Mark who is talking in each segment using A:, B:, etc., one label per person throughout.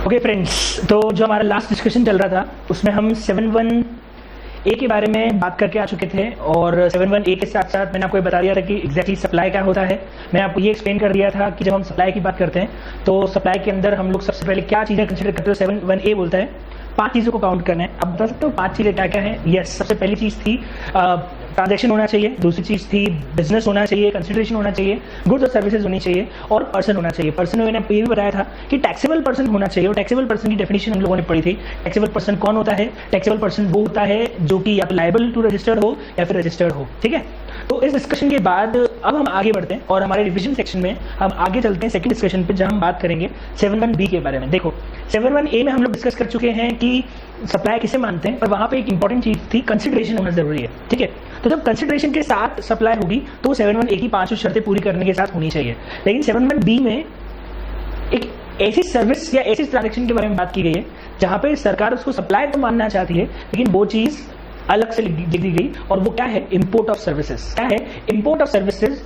A: Okay friends, तो जो हमारा लास्ट डिस्कशन चल रहा था उसमें हम 7.1 के बारे में बात करके आ चुके थे और 7.1 के साथ साथ मैंने आपको ये बता दिया था कि एग्जैक्टली सप्लाई क्या होता है। मैंने आपको ये एक्सप्लेन कर दिया था कि जब हम सप्लाई की बात करते हैं तो सप्लाई के अंदर हम लोग सबसे पहले क्या चीज़ें कंसिडर करते हैं। 7.1 बोलता है 5 चीज़ों को काउंट करना है। अब बता सकते हो 5 चीज़ें क्या क्या है। यस, सबसे पहली चीज़ थी ट्रांजैक्शन होना चाहिए, दूसरी चीज़ थी बिजनेस होना चाहिए, कंसिडरेशन होना चाहिए, गुड्स और सर्विसेज होनी चाहिए और पर्सन होना चाहिए। पर्सन में मैंने ये भी बताया था कि टैक्सेबल पर्सन होना चाहिए और टैक्सेबल पर्सन की डेफिनेशन हम लोगों ने पढ़ी थी। टैक्सेबल पर्सन कौन होता है? टैक्सेबल पर्सन वो होता है जो कि या तो लायबल टू रजिस्टर्ड हो या फिर रजिस्टर्ड हो। ठीक है, तो इस डिस्कशन के बाद अब हम आगे बढ़ते हैं और हमारे रिविजन सेक्शन में हम आगे चलते हैं सेकंड डिस्कशन पे, जहां हम बात करेंगे 7.1 के बारे में। देखो 7.1 में हम लोग डिस्कस कर चुके हैं कि सप्लाई किसे मानते हैं, पर वहां पे एक इंपॉर्टेंट चीज थी, कंसिडरेशन होना जरूरी है। ठीक है, तो जब कंसिडरेशन के साथ सप्लाई होगी तो 7.1 की 5 शर्तें पूरी करने के साथ होनी चाहिए। लेकिन 7.1 में एक ऐसी सर्विस या ऐसी ट्रांजेक्शन के बारे में बात की गई है जहां पे सरकार उसको सप्लाई तो मानना चाहती है लेकिन वो चीज अलग से लिख दी गई और वो क्या है? Import of services. क्या है? Import of services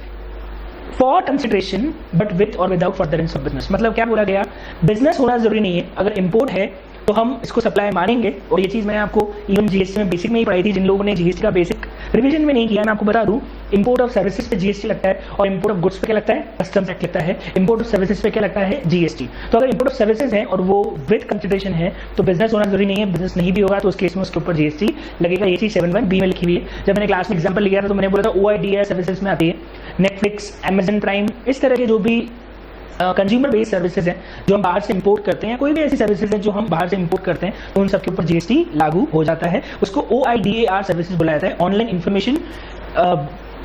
A: for consideration but with और विदाउट फर्दरेंस ऑफ बिजनेस। मतलब क्या बोला गया? बिजनेस होना जरूरी नहीं है, अगर इंपोर्ट है तो हम इसको सप्लाई मानेंगे। और ये चीज मैंने आपको इवन जीएसटी में बेसिक में ही पढ़ाई थी। जिन लोगों ने जीएसटी का बेसिक रिवीजन में नहीं किया, मैं आपको बता दूं, इंपोर्ट ऑफ सर्विसेज पे जीएसटी लगता है और इंपोर्ट ऑफ गुड्स पे क्या लगता है? कस्टम्स एक्ट लगता है। इंपोर्ट ऑफ सर्विसेज पे क्या लगता है? जीएसटी। तो अगर इंपोर्ट ऑफ सर्विसेज है और वो विद कंसिडरेशन है तो बिजनेस होना जरूरी नहीं है। बिजनेस नहीं भी होगा तो उस केस में उसके ऊपर जीएसटी लगेगा। ये चीज 7.1 में लिखी हुई है। जब मैंने क्लास में एग्जाम्पल लिया था तो मैंने बोला था OIDR सर्विसेज में आती है नेटफ्लिक्स, अमेजन प्राइम, इस तरह के जो भी कंज्यूमर बेस्ड सर्विसेज हैं जो हम बाहर से इंपोर्ट करते हैं, कोई भी ऐसी सर्विसेज है जो हम बाहर से इंपोर्ट करते हैं तो उन सबके ऊपर जीएसटी लागू हो जाता है। उसको OIDAR सर्विसेज बुलाया जाता है, online information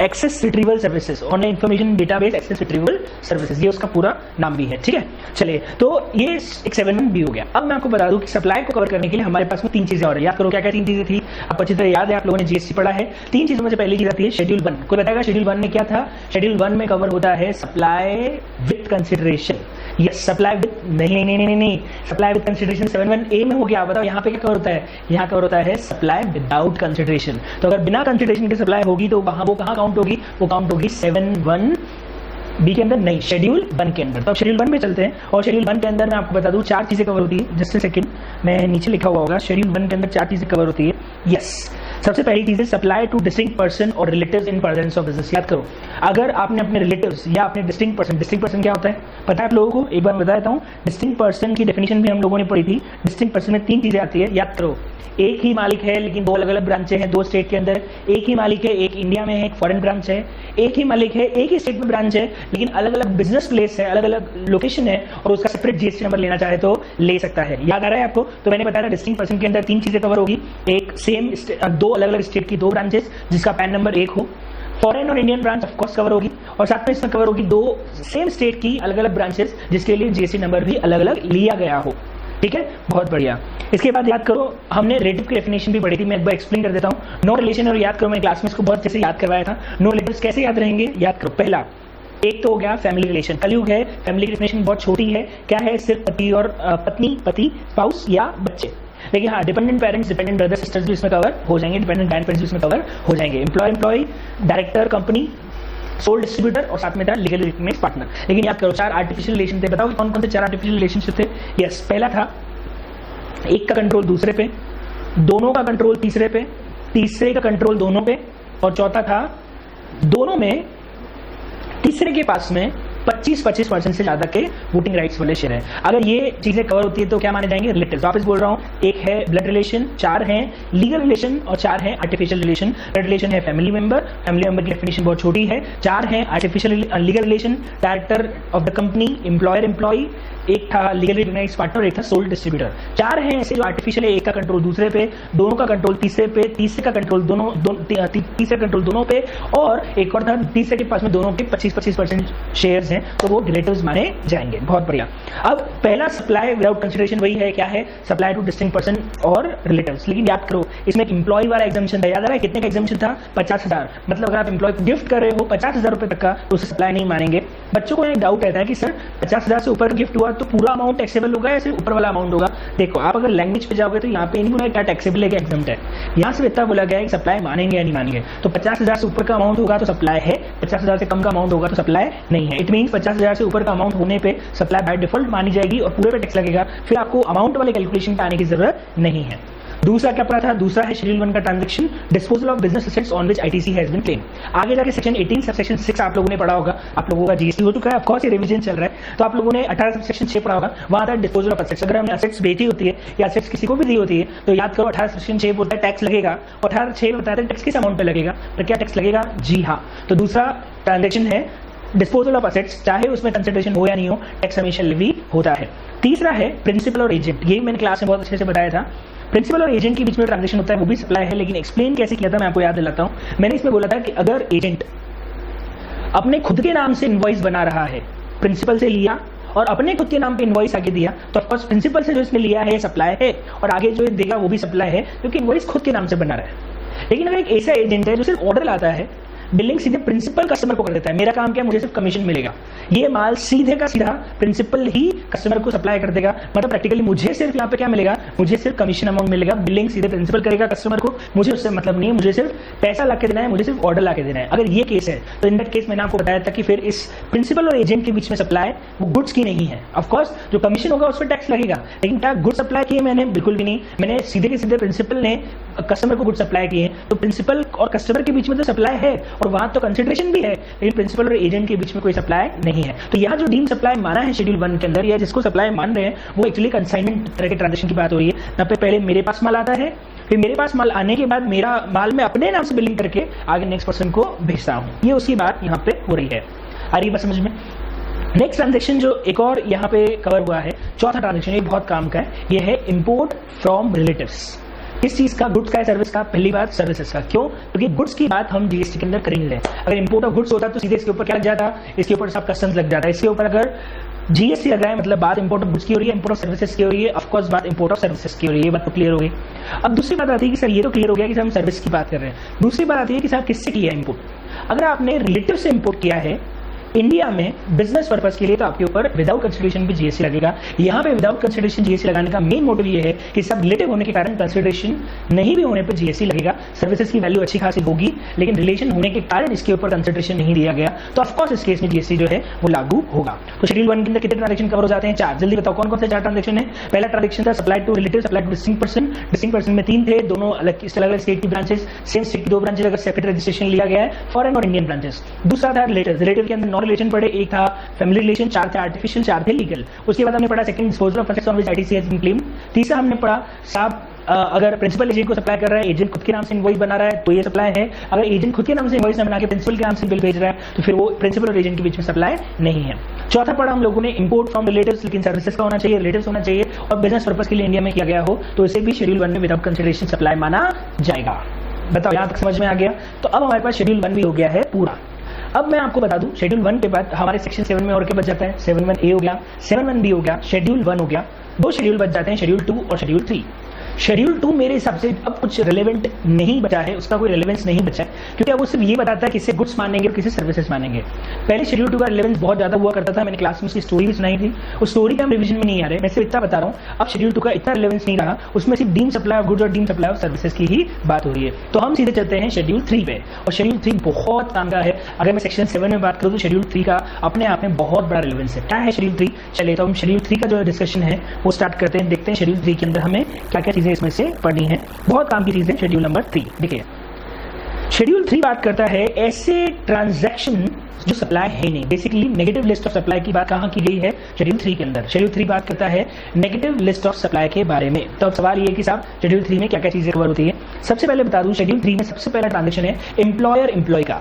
A: access retrieval services, online information database access retrieval services, ये उसका पूरा नाम भी है। ठीक है, चलिए, तो ये एक 7.1 हो गया। अब मैं आपको बता दूं कि सप्लाई को कवर करने के लिए हमारे पास में 3 चीजें और है। याद करो क्या क्या 3 चीजें थी, अब अच्छी तरह याद है, आप लोगों ने जीएसटी पढ़ा है। 3 चीजों में से पहली चीज आती है शेड्यूल 1। कोई बताएगा शेड्यूल 1 में क्या था? शेड्यूल 1 में कवर होता है supply with consideration. Yes, supply with नहीं, सप्लाई विद कंसिडरेशन 7.1 में हो गया। बताओ यहाँ पे क्या कवर होता है? यहाँ कवर होता है सप्लाई विदाउट कंसिडरेशन। तो अगर बिना कंसिडरेशन की सप्लाई होगी तो वहां वो कहाँ काउंट होगी? वो काउंट होगी 7.1 के अंदर, नहीं, शेड्यूल 1 के अंदर। तो अब शेड्यूल 1 में चलते हैं और शेड्यूल 1 के अंदर मैं आपको बता दूं 4 चीजें कवर होती है। जस्ट सेकंड, मैं नीचे लिखा हुआ होगा, शेड्यूल 1 के अंदर 4 चीजें कवर होती है। यस, सबसे पहली चीज है सप्लाई टू डिस्टिंक्ट पर्सन और relatives in furtherance of business. याद करो, अगर आपने अपने रिलेटिव्स या अपने डिस्टिंक्ट पर्सन क्या होता है पता है आप लोगों को? एक बार बता देता हूँ। डिस्टिंक्ट पर्सन की डेफिनेशन भी हम लोगों ने पढ़ी थी। डिस्टिंक्ट पर्सन में 3 चीजें आती है। याद करो, एक ही मालिक है लेकिन 2 अलग अलग ब्रांचें हैं 2 स्टेट के अंदर। एक ही मालिक है, एक इंडिया में है, एक फॉरेन ब्रांच है। एक ही मालिक है, एक ही स्टेट में ब्रांच है लेकिन अलग अलग बिजनेस प्लेस है, अलग अलग लोकेशन है और उसका सेपरेट जीएसटी नंबर लेना चाहे तो ले सकता है। याद आ रहा है आपको? तो मैंने बताया डिस्टिंक्ट पर्सन के अंदर 3 चीजें कवर होगी। एक सेम 2 अलग अलग स्टेट की 2 ब्रांचेस जिसका पैन नंबर 1 हो। फॉरेन और Indian branch of course cover होगी और साथ में इसमें कवर होगी 2 सेम स्टेट की अलग अलग ब्रांचेस जिसके लिए जीएसटी नंबर भी अलग अलग लिया गया हो। ठीक है, बहुत बढ़िया। इसके बाद याद करो, हमने रिलेटिव की डेफिनेशन भी पढ़ी थी, मैं एक बार एक्सप्लेन कर देता हूँ। नो रिलेशन, और याद करो मैं क्लास में इसको बहुत अच्छे से याद करवाया था। नो रिलेटिव्स कैसे याद रहेंगे? याद करो, पहला एक तो हो गया फैमिली रिलेशन। कलयुग है, फैमिली की डेफिनेशन बहुत छोटी है। क्या है? सिर्फ पति और पति, स्पाउस या बच्चे। लेकिन हाँ, dependent parents, dependent brother sisters भी इसमें कवर हो जाएंगे, डिपेंडेंट ग्रैंड पेरेंट्स भी इसमें कवर हो जाएंगे। Employee, director, company, sole distributor और साथ में था लीगल रिकग्नाइज्ड पार्टनर। लेकिन याद करो 4 आर्टिफिशियल रिलेशन थे। बताओ कौन कौन से 4 आर्टिफिशियल रिलेशनशिप थे? यस, पहला था एक का कंट्रोल दूसरे पे, दोनों का कंट्रोल तीसरे पे, तीसरे का कंट्रोल दोनों पे और चौथा था दोनों में तीसरे के पास में 25% से ज्यादा के वोटिंग राइट्स वाले शेयर है। अगर ये चीजें कवर होती है तो क्या माने जाएंगे? रिलेटिव्स। वापस बोल रहा हूँ, एक है ब्लड रिलेशन, 4 है लीगल रिलेशन और 4 है आर्टिफिशियल रिलेशन। ब्लड रिलेशन है फैमिली मेंबर की डेफिनेशन बहुत छोटी है। 4 है artificial legal relation, director of the company, employee, एक था लीगल रिकग्नाइज्ड पार्टनर, एक था सोल डिस्ट्रीब्यूटर। 4 हैं ऐसे जो आर्टिफिशियल है, एक का कंट्रोल दूसरे पे, दोनों का कंट्रोल तीसरे पे, तीसरे का कंट्रोल तीसरे कंट्रोल दोनों पे और एक और था तीसरे के पास में दोनों के 25% शेयर्स हैं तो वो रिलेटिव्स माने जाएंगे। बहुत बढ़िया। अब पहला सप्लाई विदाउट कंसिडरेशन वही है, क्या है? सप्लाई टू डिस्टिंक्ट पर्सन और रिलेटिव्स। लेकिन याद करो इसमें एक एम्प्लॉय वाला एग्जामिशन था। याद आ रहा है कितने का एग्जामिशन था? 50,000। मतलब अगर आप एम्प्लॉय को गिफ्ट कर रहे हो 50,000 रुपए तक का तो उसे सप्लाई नहीं मानेंगे। बच्चों को एक डाउट रहता है कि सर 50,000 से ऊपर गिफ्ट हुआ तो पूरा अमाउंट टैक्सेबल होगा या सिर्फ ऊपर वाला अमाउंट होगा? देखो, आप अगर लैंग्वेज पे जाओगे तो यहाँ पे नहीं बोला क्या टैक्सेबल है क्या एग्जाम्प्ट है। यहाँ से इतना बोला गया है कि सप्लाई मानेंगे या नहीं मानेंगे। तो 50,000 से ऊपर का अमाउंट होगा तो सप्लाई है, 50,000 से कम का अमाउंट होगा तो सप्लाई नहीं है। इट मींस 50,000 से ऊपर का अमाउंट होने पे सप्लाई बाय डिफॉल्ट मानी जाएगी और पूरे पे टैक्स लगेगा, फिर आपको अमाउंट वाले कैलकुलेशन पे आने की जरूरत नहीं है। दूसरा क्या पड़ा था? दूसरा है शेड्यूल 1 का transaction, disposal of business assets on which ITC has been claim. आगे जाके सेक्शन 18 सबसेक्शन 6 आप लोगों ने पढ़ा होगा, आप लोगों का जीएसटी हो चुका है, ऑफ कोर्स ये रिवीजन चल रहा है, तो आप लोगों ने 18 सबसेक्शन 6 पढ़ा होगा, वहां था डिस्पोजल ऑफ एसेट्स। अगर हमने एसेट्स बेची होती है या एसेट्स किसी को भी दी होती है तो याद करो 18 सेक्शन 6 बोलता है टैक्स लगेगा, और 18(6) बताता है टैक्स किस अमाउंट पे लगेगा, तो क्या टैक्स लगेगा? जी हाँ। तो दूसरा ट्रांजैक्शन है डिस्पोजल ऑफ एसेट्स, चाहे उसमें कंसिडरेशन हो या नहीं हो, टैक्स हमेशा लेवी होता है। तीसरा है प्रिंसिपल और एजेंट, ये मैंने क्लास में बहुत अच्छे से बताया था। प्रिंसिपल और एजेंट के बीच में ट्रांजैक्शन होता है, वो भी सप्लाई है, लेकिन एक्सप्लेन कैसे किया था मैं आपको याद दिलाता हूं। मैंने इसमें बोला था कि अगर एजेंट अपने खुद के नाम से इनवॉइस बना रहा है, प्रिंसिपल से लिया और अपने खुद के नाम पे इनवॉइस आगे दिया, तो ऑफकोर्स प्रिंसिपल से जो इसने लिया है सप्लाई है, और आगे जो देगा वो भी सप्लाई है, क्योंकि इनवॉइस खुद के नाम से बना रहा है। लेकिन अगर एक ऐसा एजेंट है जो सिर्फ ऑर्डर लाता है, बिलिंग सीधे प्रिंसिपल कस्टमर को कर देता है, मेरा काम क्या है, मुझे सिर्फ कमीशन मिलेगा, ये माल सीधे का सीधा प्रिंसिपल ही कस्टमर को सप्लाई कर देगा, मतलब प्रैक्टिकली मुझे सिर्फ यहाँ पे क्या मिलेगा, मुझे सिर्फ कमीशन अमाउंट मिलेगा, बिलिंग सीधे प्रिंसिपल करेगा कस्टमर को, मुझे उससे मतलब नहीं है, मुझे सिर्फ पैसा ला के देना है, मुझे सिर्फ ऑर्डर ला के देना है। अगर ये केस है तो इन दैट केस मैंने आपको बताया था कि फिर इस प्रिंसिपल और एजेंट के बीच में सप्लाई वो गुड्स की नहीं है। ऑफकोर्स जो कमीशन होगा उस पर टैक्स लगेगा, लेकिन क्या गुड सप्लाई किए मैंने? बिल्कुल भी नहीं। मैंने सीधे के सीधे प्रिंसिपल ने कस्टमर को गुड सप्लाई किए, तो प्रिंसिपल और कस्टमर के बीच में तो सप्लाई है और वहां तो कंसिडरेशन भी है, लेकिन प्रिंसिपल और एजेंट के बीच में कोई सप्लाई नहीं है। तो यहाँ जो डीम सप्लाई माना है शेड्यूल 1 के अंदर, या जिसको सप्लाई मान रहे हैं, वो एक्चुअली कंसाइनमेंट तरह के ट्रांजैक्शन की बात हो रही है। यहाँ पे पहले मेरे पास माल आता है, फिर मेरे पास माल आने के बाद मेरा माल मैं अपने नाम से बिलिंग करके आगे नेक्स्ट पर्सन को भेजता हूँ, ये उसकी बात यहाँ पे हो रही है। आ रही है बात समझ में? नेक्स्ट ट्रांजैक्शन जो एक और यहाँ पे कवर हुआ है, चौथा ट्रांजैक्शन, ये बहुत काम का है, ये है इंपोर्ट फ्रॉम रिलेटिव्स। किस चीज का? गुड्स का या सर्विस का? पहली बात सर्विसेज का। क्यों? क्योंकि गुड्स की बात हम जीएसटी के अंदर करेंगे। अगर इंपोर्ट ऑफ गुड्स होता तो सीधे इसके ऊपर क्या लग जाता? इसके ऊपर सब कस्टम्स लग जाता है। इसके ऊपर अगर जीएसटी लग रहा है मतलब बात इंपोर्ट ऑफ गुड्स की हो रही है, इंपोर्ट ऑफ सर्विसेज की हो रही है, ऑफकोर्स बात इंपोर्ट ऑफ सर्विसेज की हो रही है। ये बात तो क्लियर हो गई। अब दूसरी बात आती है कि सर ये तो क्लियर हो गया कि हम सर्विस की बात कर रहे हैं, दूसरी बात आती है कि सर किससे किया है इंपोर्ट? अगर आपने रिलेटिव से इंपोर्ट किया है इंडिया में बिजनेस पर्पस के लिए, तो आपके ऊपर विदाउट कंसिडरेशन भी जीएसटी लगेगा। यहाँ पे विदाउट कंसिडरेशन जीएसटी लगाने का मेन मोटिव ये है कि सब रिलेटिव होने के कारण कंसिडरेशन नहीं भी होने पर जीएसटी लगेगा। सर्विसेज की वैल्यू अच्छी खासी होगी, लेकिन रिलेशन होने के कारण इसके ऊपर कंसिडरेशन नहीं दिया गया, तो ऑफकोर्स इस केस में जीएसटी जो है वो लागू होगा। तो शेड्यूल 1 के अंदर कितने ट्रांजेक्शन कवर हो जाते हैं? 4। जल्दी बताओ कौन कौन से 4 ट्रांजेक्शन है? पहला ट्रांजेक्शन था supply to relative, supply to distinct person. Distinct person में 3 थे, दोनों अलग स्टेट की ब्रांचेस, सेम स्टेट की 2 ब्रांचेस अगर सेपरेट रजिस्ट्रेशन लिया गया है, फॉरेन और इंडियन ब्रांचेस। दूसरा था रिलेटिव, रिलेटिव के अंदर नॉन रिलेशन पड़े, एक था फैमिली रिलेशन, 4 थे आर्टिफिशियल, 4 थे लीगल। उसके बाद हमने पढ़ा second disposal of assets on which ITC has been claimed. तीसरा हमने पढ़ा साहब अगर प्रिंसिपल एजेंट को सप्लाई कर रहा है, एजेंट खुद के नाम से इनवॉइस बना रहा है तो ये सप्लाई है। अगर एजेंट खुद के नाम से इनवॉइस ना बना के प्रिंसिपल के नाम से बिल भेज रहा है तो फिर वो प्रिंसिपल और एजेंट के बीच में सप्लाई नहीं है। चौथा पढ़ा हम लोगों ने इंपोर्ट फ्रॉम रिलेटिव्स, लेकिन सर्विसेज का होना चाहिए, रिलेटिव्स होना चाहिए और बिजनेस पर्पस के लिए इंडिया में किया गया हो तो इसे भी शेड्यूल 1 में विदाउट कंसिडरेशन सप्लाई माना जाएगा। बताओ यहां तक समझ में आ गया? तो अब हमारे पास शेड्यूल 1 भी हो गया है पूरा। अब मैं आपको बता दूं शेड्यूल 1 के बाद हमारे सेक्शन 7 में और क्या बच जाता है? 7(1)(a) हो गया, 7(1)(b) हो गया, शेड्यूल 1 हो गया, 2 शेड्यूल बच जाते हैं, शेड्यूल 2 और शेड्यूल 3। शेड्यूल 2 मेरे हिसाब से अब कुछ रिलेवेंट नहीं बचा है, उसका कोई रिलेवेंस नहीं बचा है, क्योंकि अब वो सिर्फ ये बताता है किसे गुड्स मानेंगे और किसे सर्विसेज मानेंगे। पहले शेड्यूल 2 का रिलेवेंस बहुत ज्यादा हुआ करता था, मैंने क्लास में उसकी स्टोरी भी सुनाई थी, उस स्टोरी का हम रिविजन में नहीं आ रहे, मैं सिर्फ इतना बता रहा हूँ। अब शेड्यूल 2 का इतना रिलेवेंस नहीं रहा, उसमें सिर्फ डीम सप्लाई ऑफ गुड्स और डीम सप्लाई ऑफ सर्विसेज की ही बात हो रही है। तो हम सीधे चलते हैं शेड्यूल 3 पे, और शेड्यूल 3 बहुत काम का है। अगर मैं सेक्शन 7 में बात करूँ तो शेड्यूल 3 का अपने आप में बहुत बड़ा रिलेवेंस है। क्या है शेड्यूल 3? चलिए तो हम शेड्यूल 3 का जो डिस्कशन है वो स्टार्ट करते हैं, देखते हैं शेड्यूल 3 के अंदर हमें क्या क्या चीजें इसमें से पढ़नी है। बहुत काम की चीजें शेड्यूल नंबर 3। देखिए शेड्यूल 3 बात करता है ऐसे ट्रांजैक्शन जो सप्लाई है नहीं, basically negative list of supply की बात कहां की गई है? शेड्यूल 3 के अंदर। शेड्यूल 3 बात करता है नेगेटिव लिस्ट ऑफ सप्लाई के बारे में। तो अब सवाल ये है कि साहब शेड्यूल 3 में क्या क्या चीजें कवर होती है? सबसे पहले बता दूं शेड्यूल 3 में सबसे पहला ट्रांजैक्शन है एम्प्लॉयर एम्प्लॉय का।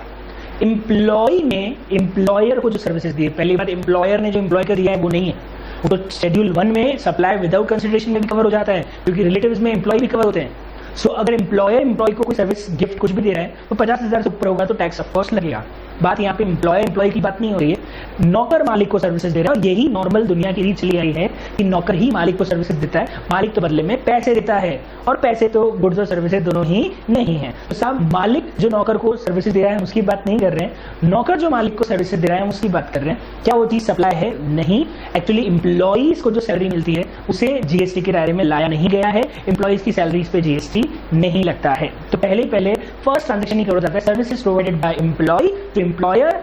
A: एम्प्लॉय ने एम्प्लॉयर को जो सर्विसेज दी है, पहली बात एम्प्लॉयर ने जो एम्प्लॉय को दिया है वो नहीं है, वो तो शेड्यूल 1 में सप्लाई विदाउट कंसिडरेशन में भी कवर हो जाता है, क्योंकि रिलेटिव्स में एम्प्लॉय भी कवर होते हैं। सो अगर एम्प्लॉयर एम्प्लॉय को कोई सर्विस गिफ्ट कुछ भी दे रहा है तो 50,000 से ऊपर होगा तो टैक्स ऑफकोर्स लगेगा। बात यहाँ पे एम्प्लॉयर एम्प्लॉय की बात नहीं हो रही है, नौकर मालिक को सर्विसेज दे रहा है, और यही नॉर्मल दुनिया की रीत चली आई है कि नौकर ही मालिक को सर्विसेज देता है, मालिक तो बदले में पैसे देता है, और पैसे तो गुड्स और सर्विसेज दोनों ही नहीं है। तो साहब मालिक जो नौकर को सर्विसेज दे रहा है उसकी बात नहीं कर रहे हैं, नौकर जो मालिक को सर्विसेज दे रहा है उसकी बात कर रहे हैं। क्या वो चीज सप्लाई है? नहीं। एक्चुअली एम्प्लॉइज को जो सैलरी मिलती है उसे जीएसटी के दायरे में लाया नहीं गया है, एम्प्लॉइज की सैलरीज पे जीएसटी नहीं लगता है। तो पहले फर्स्ट ट्रांजैक्शन ही कवर जाता है services provided by employee to employer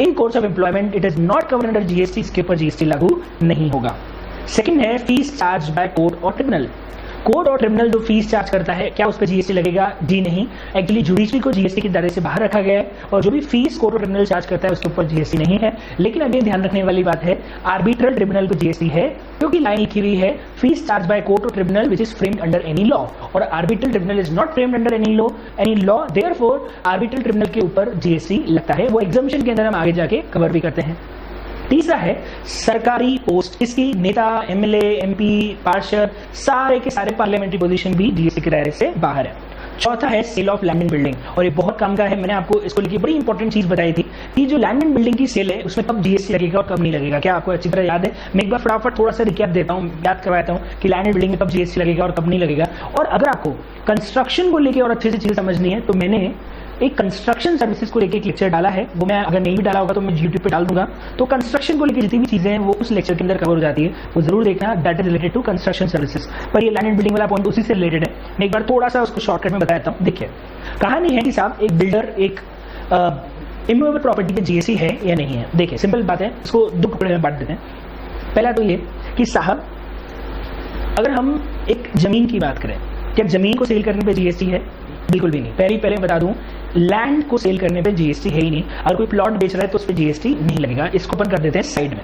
A: in course of employment it is not covered under GST, इसके ऊपर जीएसटी लागू नहीं होगा। सेकंड है फीस चार्ज बाय कोर्ट और ट्रिब्यूनल। कोर्ट और ट्रिब्यूनल जो फीस चार्ज करता है, क्या उस पर जीएसटी लगेगा? जी नहीं, एक्चुअली जुडिशरी को जीएसटी के दायरे से बाहर रखा गया है और जो भी फीस कोर्ट और ट्रिब्यूनल चार्ज करता है उसके ऊपर जीएसटी नहीं है। लेकिन अभी ध्यान रखने वाली बात है, आर्बिट्रल ट्रिब्यूनल को जीएसटी है, क्योंकि लाइन लिखी हुई है फीस चार्ज बाय कोर्ट और tribunal which is framed under any law, और arbitral tribunal is not framed under any law, therefore arbitral tribunal के ऊपर जीएसटी लगता है। वो एग्जम्पशन के अंदर हम आगे जाके कवर भी करते हैं। तीसरा है सरकारी पोस्ट, इसकी नेता, एमएलए, एमपी, पार्षद, सारे के सारे पार्लियामेंट्री पोजीशन भी जीएसटी के दायरे से बाहर है। चौथा है sale of land and building, और ये बहुत काम का है। मैंने आपको इसको लेकर बड़ी इंपॉर्टेंट चीज बताई थी कि जो लैंड एंड बिल्डिंग की सेल है उसमें कब जीएसटी लगेगा और कब नहीं लगेगा। क्या आपको अच्छी तरह याद है? मैं एक बार फटाफट थोड़ा सा रिकैप देता हूँ, याद करवाता हूँ कि लैंड एंड बिल्डिंग में कब जीएसटी लगेगा और कब नहीं लगेगा। और अगर आपको कंस्ट्रक्शन को लेकर और अच्छे से चीजें समझनी है तो मैंने एक कंस्ट्रक्शन सर्विसेज को लेकर एक लेक्चर डाला है, वो मैं अगर नहीं भी डाला होगा तो मैं यूट्यूब पे डाल दूंगा। तो कंस्ट्रक्शन को लेकर जितनी भी चीजें हैं वो उस लेक्चर के अंदर कवर हो जाती है, वो जरूर देखना, that is related to construction services. पर ये लैंड एंड बिल्डिंग वाला पॉइंट उसी से रिलेटेड है, मैं एक बार थोड़ा सा उसको शॉर्टकट में बताता हूँ। देखिए, कहानी है कि साहब एक बिल्डर एक इमूवेबल प्रॉपर्टी पे जीएसटी है या नहीं है। देखिए सिंपल बात है, इसको दो टुकड़े में बांट देते हैं। पहला तो ये कि साहब अगर हम एक जमीन की बात करें, क्या जमीन को सेल करने पे जीएसटी है? बिल्कुल भी नहीं। पहले बता दूं, लैंड को सेल करने पे जीएसटी है ही नहीं। अगर कोई प्लॉट बेच रहा है तो उस पर जीएसटी नहीं लगेगा। इसको अपन कर देते हैं साइड में।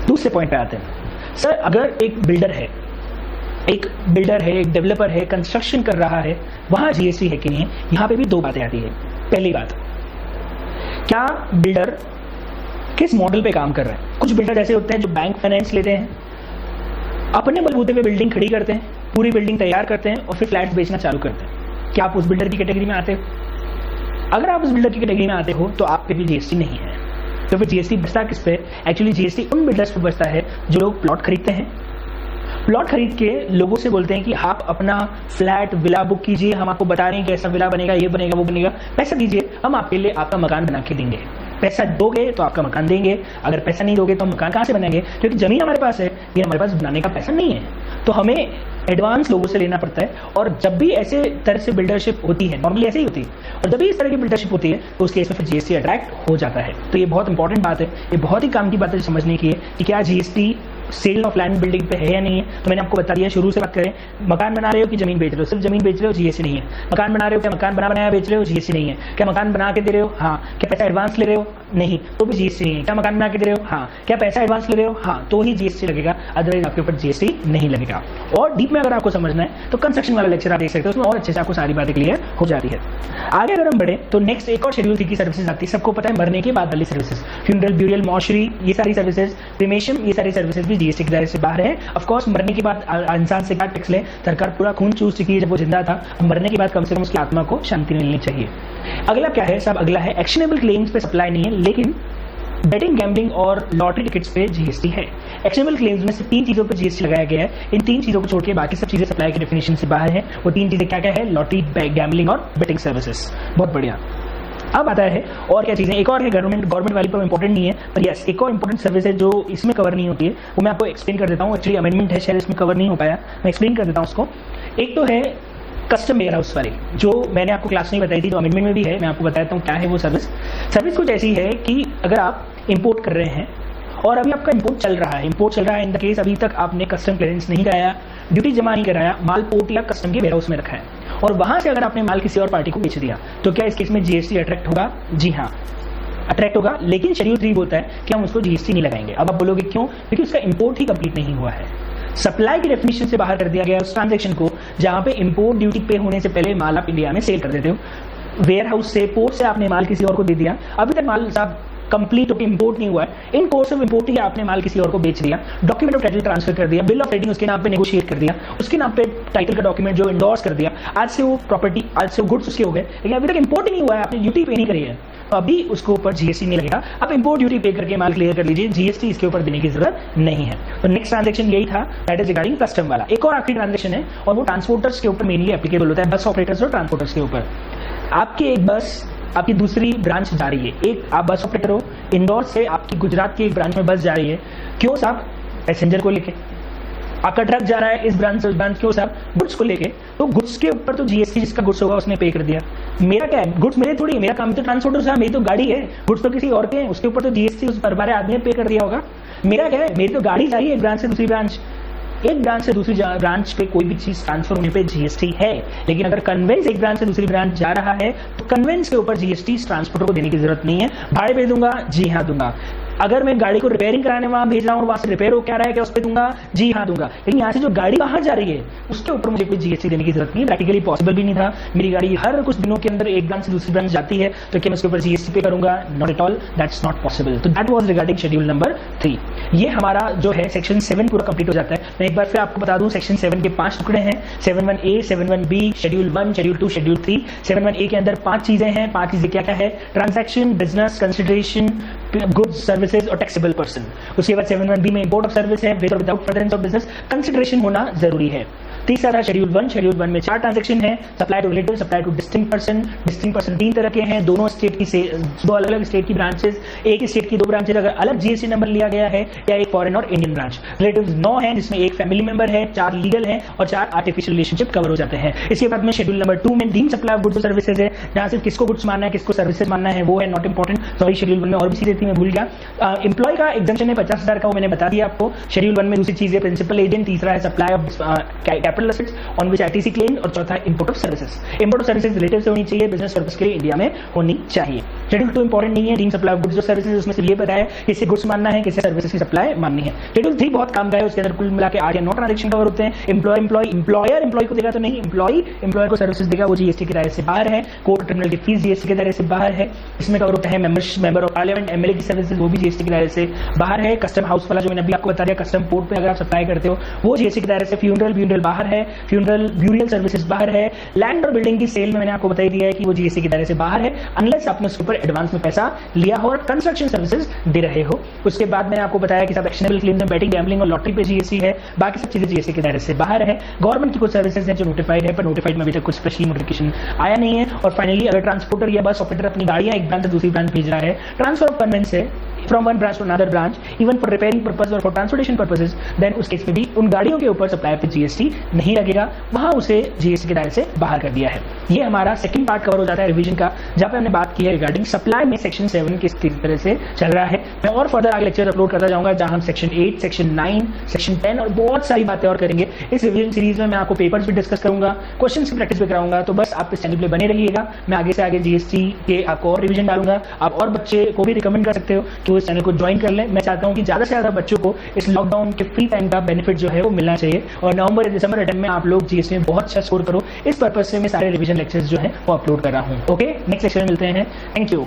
A: दूसरे पॉइंट पे आते हैं। सर अगर एक बिल्डर है, एक डेवलपर है, कंस्ट्रक्शन कर रहा है, वहां जीएसटी है कि नहीं? यहां पे भी दो बातें आती है। पहली बात, क्या बिल्डर किस मॉडल पे काम कर रहा है? कुछ बिल्डर ऐसे होते हैं जो बैंक फाइनेंस लेते हैं, अपने बलबूते पे बिल्डिंग खड़ी करते हैं, पूरी बिल्डिंग तैयार करते हैं और फिर फ्लैट्स बेचना चालू करते हैं। क्या आप उस बिल्डर की कैटेगरी में आते हो? अगर आप उस बिल्डर की कैटेगरी में आते हो तो आप पे भी जीएसटी नहीं है। तो फिर जीएसटी बचता किस पे? एक्चुअली जीएसटी उन बिल्डर्स पे बचता है जो लोग प्लॉट खरीदते हैं। प्लॉट खरीद के लोगों से बोलते हैं कि आप अपना फ्लैट विला बुक कीजिए, हम आपको बता रहे हैं कि ऐसा विला बनेगा, ये बनेगा, वो बनेगा, पैसा दीजिए, हम आपके लिए आपका मकान बना के देंगे। पैसा दोगे तो आपका मकान देंगे, अगर पैसा नहीं दोगे तो हम मकान कहाँ से बनाएंगे? क्योंकि जमीन हमारे पास है, ये हमारे पास बनाने का पैसा नहीं है। तो हमें एडवांस लोगों से लेना पड़ता है। और जब भी ऐसे तरह से बिल्डरशिप होती है, नॉर्मली ऐसे ही होती है, और जब भी इस तरह की बिल्डरशिप होती है तो उस केस में फिर जीएसटी अट्रैक्ट हो जाता है। तो ये बहुत इंपॉर्टेंट बात है, ये बहुत ही काम की बात है समझने की है कि क्या GST cell of land building पे है या नहीं है। तो मैंने आपको बता दिया, शुरू से बात करें, मकान बना रहे हो कि जमीन बेच रहे हो? सिर्फ जमीन बेच रहे हो, जीएसटी नहीं है। मकान बना रहे हो, क्या मकान बनाया बेच रहे हो? जीएसटी नहीं है। क्या मकान बना के दे रहे हो? हाँ। क्या पैसा एडवांस ले रहे हो? नहीं, तो भी जीएसटी नहीं है। क्या मकान बना के दे रहे हो? हाँ। क्या पैसा एडवांस ले रहे हो? हाँ, तो ही जीएसटी लगेगा, अदरवाइज आपके ऊपर जीएसटी नहीं लगेगा। और डीप में अगर आपको समझना है तो कंस्ट्रक्शन वाला लेक्चर आप देख सकते हो, उसमें और अच्छे से आपको सारी बातें क्लियर हो जाती है। आगे अगर हम बढ़े तो नेक्स्ट एक और शेड्यूल 3 की सर्विसेज आती है, सबको पता है, मरने के बाद वाली सर्विसेज, फ्यूनरल, ब्यूरियल, मॉर्चरी, ये सारी सर्विसेज, क्रिमेशन, ये सारी सर्विसेज भी जीएसटी के दायरे से बाहर है। ऑफ कोर्स मरने के बाद इंसान से क्या टैक्स ले? सरकार पूरा खून चूस चुकी है जब वो जिंदा था, मरने के बाद कम से कम उसकी आत्मा को शांति मिलनी चाहिए। अगला क्या है साहब? अगला है एक्शनेबल क्लेम्स पे सप्लाई नहीं है, लेकिन बेटिंग, गैम्बलिंग और लॉटरी टिकट्स पे जीएसटी है। एक्शनेबल क्लेम्स में से 3 चीजों पर जीएसटी लगाया गया है। इन 3 चीजों को छोड़ के बाकी सब चीजें सप्लाई की डेफिनेशन से बाहर है। वो 3 चीजें क्या क्या है? लॉटरी, गैम्बलिंग और बेटिंग सर्विसेज। बहुत बढ़िया। अब आता है और क्या चीजें, एक और है गवर्नमेंट वाली पर इंपॉर्टेंट नहीं है, पर यस एक और इंपॉर्टेंट सर्विस है जो इसमें कवर नहीं होती है, वो मैं आपको एक्सप्लेन कर देता हूँ। एक्चुअली अमेंडमेंट है, शायद इसमें कवर नहीं हो पाया, मैं एक्सप्लेन कर देता हूँ उसको। एक तो है कस्टम वेयर हाउस वाली, जो मैंने आपको क्लास में बताई थी, जो अमेंडमेंट में भी है, मैं आपको बताता हूँ क्या है वो सर्विस कुछ ऐसी है कि अगर आप इंपोर्ट कर रहे हैं और अभी आपका इंपोर्ट चल रहा है, इन द केस अभी तक आपने कस्टम क्लियरेंस नहीं कराया, ड्यूटी जमा नहीं कराया, माल पोर्ट या कस्टम के वेयर हाउस में रखा है, और वहां से अगर आपने माल किसी और पार्टी को बेच दिया, तो क्या इस केस में जीएसटी अट्रैक्ट होगा? जी हाँ, अट्रैक्ट होगा, लेकिन शेड्यूल 3 बोलता है कि हम उसको जीएसटी नहीं लगाएंगे। अब आप बोलोगे क्यों? क्योंकि उसका इंपोर्ट ही कंप्लीट नहीं हुआ है। सप्लाई की डेफिनेशन से बाहर कर दिया गया उस ट्रांजैक्शन को जहां पे इंपोर्ट ड्यूटी पे होने से पहले माल आप इंडिया में सेल कर देते हो, वेयर हाउस से, पोर्ट से आपने माल किसी और को दे दिया, अभी तक माल साहब कंप्लीट होकर इंपोर्ट नहीं हुआ है, इन कोर्स ऑफ इंपोर्ट ही आपने माल किसी और को बेच दिया, डॉक्यूमेंट ऑफ टाइटल ट्रांसफर कर दिया, बिल ऑफ रेटिंग उसके नाम पे नेगोशिएट कर दिया, उसके नाम पे टाइटल का डॉक्यूमेंट जो इंडोर्स कर दिया, आज से वो प्रॉपर्टी, आज से वो गुड्स उसके हो गए, लेकिन अभी तक इंपोर्ट ही नहीं हुआ है, आपने ड्यूटी पे नहीं करी है, तो अभी उसके ऊपर जीएसटी नहीं लगेगा। आप इंपोर्ट ड्यूटी पे करके माल क्लियर कर लीजिए, जीएसटी इसके ऊपर देने की जरूरत नहीं है। तो नेक्स्ट ट्रांजैक्शन यही था, दैट इज रिगार्डिंग कस्टम वाला। एक और आखिरी ट्रांजैक्शन है और वो ट्रांसपोर्टर्स के ऊपर मेनली एप्लीकेबल होता है, बस ऑपरेटर्स और ट्रांसपोर्टर्स के ऊपर। आपकी एक बस आपकी दूसरी ब्रांच जा रही है, एक आप बस ऑपरेटर हो, इंदौर से आपकी गुजरात की एक ब्रांच में बस जा रही है, क्यों साहब? पैसेंजर को लेके। आपका ट्रक जा रहा है इस ब्रांच से उस ब्रांच के उस गुड्स को लेके, तो गुड्स के ऊपर तो जीएसटी जिसका गुड्स होगा उसने पे कर दिया। मेरा क्या है, गुड्स मेरे थोड़ी है, मेरा काम तो ट्रांसपोर्टर था, मेरी तो गाड़ी है, गुड्स तो किसी और के हैं, उसके ऊपर तो जीएसटी उस हमारे आदमी ने पे कर दिया होगा। मेरा क्या है, मेरी तो गाड़ी जा रही है एक ब्रांच से दूसरी ब्रांच, एक ब्रांच से दूसरी ब्रांच पे कोई भी चीज ट्रांसफर होने पे जीएसटी है। लेकिन अगर कन्वेंस एक ब्रांच से दूसरी ब्रांच जा रहा है तो कन्वेंस के ऊपर जीएसटी ट्रांसपोर्टर को देने की जरूरत नहीं है। भाड़े पे दूंगा, जी हाँ दूंगा। अगर मैं गाड़ी को रिपेयरिंग कराने वहां भेज रहा हूं और वहां से रिपेयर हो क्या रहा है, क्या उस पर दूंगा, जी हाँ दूंगा। लेकिन यहाँ से जो गाड़ी बाहर जा रही है उसके ऊपर मुझे कोई जीएसटी देने की जरूरत नहीं है। प्रैक्टिकली पॉसिबल भी नहीं था। मेरी गाड़ी हर कुछ दिनों के अंदर एक ब्रांच से दूसरी ब्रांच जाती है, तो क्या मैं उसके ऊपर जीएसटी पे करूंगा? Not at all, that's not possible. तो that was regarding schedule number 3। ये हमारा जो है सेक्शन 7 पूरा कंप्लीट हो जाता है। मैं एक बार फिर आपको बता दूं, सेक्शन 7 के 5 टुकड़े हैं, 7(1)A, 7(1)B, schedule 1, schedule 2, schedule 3। 7(1)A के अंदर 5 चीजें हैं। 5 चीजें क्या क्या है? Transaction, business, consideration, goods, services और टैक्सेबल पर्सन। उसके बाद 7(1)B में इंपोर्ट ऑफ सर्विस है, विद और without furtherance of business, consideration होना जरूरी है। तीसरा था शेड्यूल 1। शेड्यूल 1 में 4 ट्रांजैक्शन है, supply to relative, supply to distinct person. Distinct person 3 तरह के हैं, दोनों स्टेट की दो अलग अलग स्टेट की ब्रांचेस, एक स्टेट की 2 ब्रांचेस अगर अलग जीएसटी नंबर लिया गया है, या एक फॉरेन और इंडियन ब्रांच। रिलेटिव 9 है, जिसमें एक फैमिली मेंबर है, 4 लीगल है और 4 आर्टिफिशियल रिलेशनशिप कवर हो जाते हैं। इसके बाद में शेड्यूल नंबर 2 में डीम सप्लाई ऑफ गुड्स और सर्विसेज है, जहां से किसको गुड्स मानना है किसको सर्विसेज मानना है वो है नॉट इंपॉर्टेंट। सॉरी, शेड्यूल 1 में और भी चीजें थी, मैं भूल गया। एम्प्लॉय का एग्जम्पशन है 50,000 का, वो मैंने बता दिया आपको। शेड्यूल 1 में दूसरी चीज है प्रिंसिपल एजेंट, तीसरा है supply of capital assets on which ITC claim, और चौथा है import of services. Import of services relative से होनी चाहिए, बिजनेस पर्पस के लिए इंडिया में होनी चाहिए। शेड्यूल 2 इंपॉर्टेंट नहीं है, डीम सप्लाई ऑफ गुड्स और सर्विसेज, उसमें से ये बताया किसे गुड्स मानना है किसे सर्विसेज की सप्लाई माननी है। शेड्यूल 3 बहुत काम का है, उसके अंदर कुल मिला के 8 या 9 ट्रांजैक्शन कवर होते हैं। एम्प्लॉयर एम्प्लॉय को देगा तो नहीं, एम्प्लॉयर को सर्विसेज देगा, वो जीएसटी के दायरे से बाहर है। कोर्ट ट्रिब्यूनल की फीस जीएसटी के दायरे से बाहर है। इसमें कवर होता है मेंबर ऑफ पार्लियामेंट, एमएलए की सर्विसेज, वो भी जीएसटी के दायरे से बाहर है। कस्टम हाउस वाला जो मैंने अभी आपको बता दिया, कस्टम पोर्ट पे अगर आप सप्लाई करते हो वो जीएसटी के दायरे से। फ्यूनरल बाहर है, ब्यूरियल सर्विसेज बाहर है। लैंड और बिल्डिंग की सेल में मैंने आपको बता दिया है कि वो जीएसटी के दायरे से बाहर है, अनलेस आपने उसके ऊपर एडवांस में पैसा लिया हो और कंस्ट्रक्शन सर्विसेज दे रहे हो। उसके बाद मैंने आपको बताया कि सब एक्शनेबल क्लेम्स में बैटिंग, गैम्बलिंग और लॉटरी पे जीएसटी है, बाकी सब चीजें जीएसटी के दायरे से बाहर है। गवर्नमेंट की कुछ सर्विसेज है जो नोटिफाइड है, पर नोटिफाइड में अभी तक कुछ स्पेशल नोटिफिकेशन आया नहीं है। और फाइनली अगर ट्रांसपोर्टर या बस ऑपरेटर अपनी गाड़ियां एक ब्रांच से दूसरी ब्रांच भेज रहा है, ट्रांसफर ऑफ कन्वेंस है from one branch to another branch, even for repairing purpose or for transportation purposes, then उस केस में भी उन गाड़ियों के ऊपर सप्लाई पे जीएसटी नहीं लगेगा, वहां उसे जीएसटी के दायरे से बाहर कर दिया है। ये हमारा सेकंड पार्ट कवर हो जाता है रिवीजन का, जहां पे हमने बात की है रिगार्डिंग सप्लाई में सेक्शन 7 किस तरह से चल रहा है। मैं और फर्दर आगे लेक्चर अपलोड करता जाऊंगा, जहां हम सेक्शन 8, सेक्शन 9, सेक्शन 10 और बहुत सारी बातें और करेंगे। इस रिवीजन सीरीज में मैं आपको पेपर्स भी डिस्कस करूंगा, क्वेश्चन की प्रैक्टिस भी कराऊंगा। तो बस आप इस चैनल पे बने रहिएगा, मैं आगे से आगे जीएसटी के आपको और रिवीजन डालूंगा। आप और बच्चे को भी रिकमेंड कर सकते हो कि वो इस चैनल को ज्वाइन कर लें। मैं चाहता हूं कि ज्यादा से ज्यादा बच्चों को इस लॉकडाउन के फ्री टाइम का बेनिफिट जो है वो मिलना चाहिए, और नवंबर या दिसंबर अटेम्प्ट में आप लोग जीएसटी में बहुत अच्छा स्कोर करो। इस पर्पज से मैं सारे रिवीजन लेक्चर्स जो है वो अपलोड कर रहा हूं। ओके, नेक्स्ट लेक्चर में मिलते हैं। Thank you.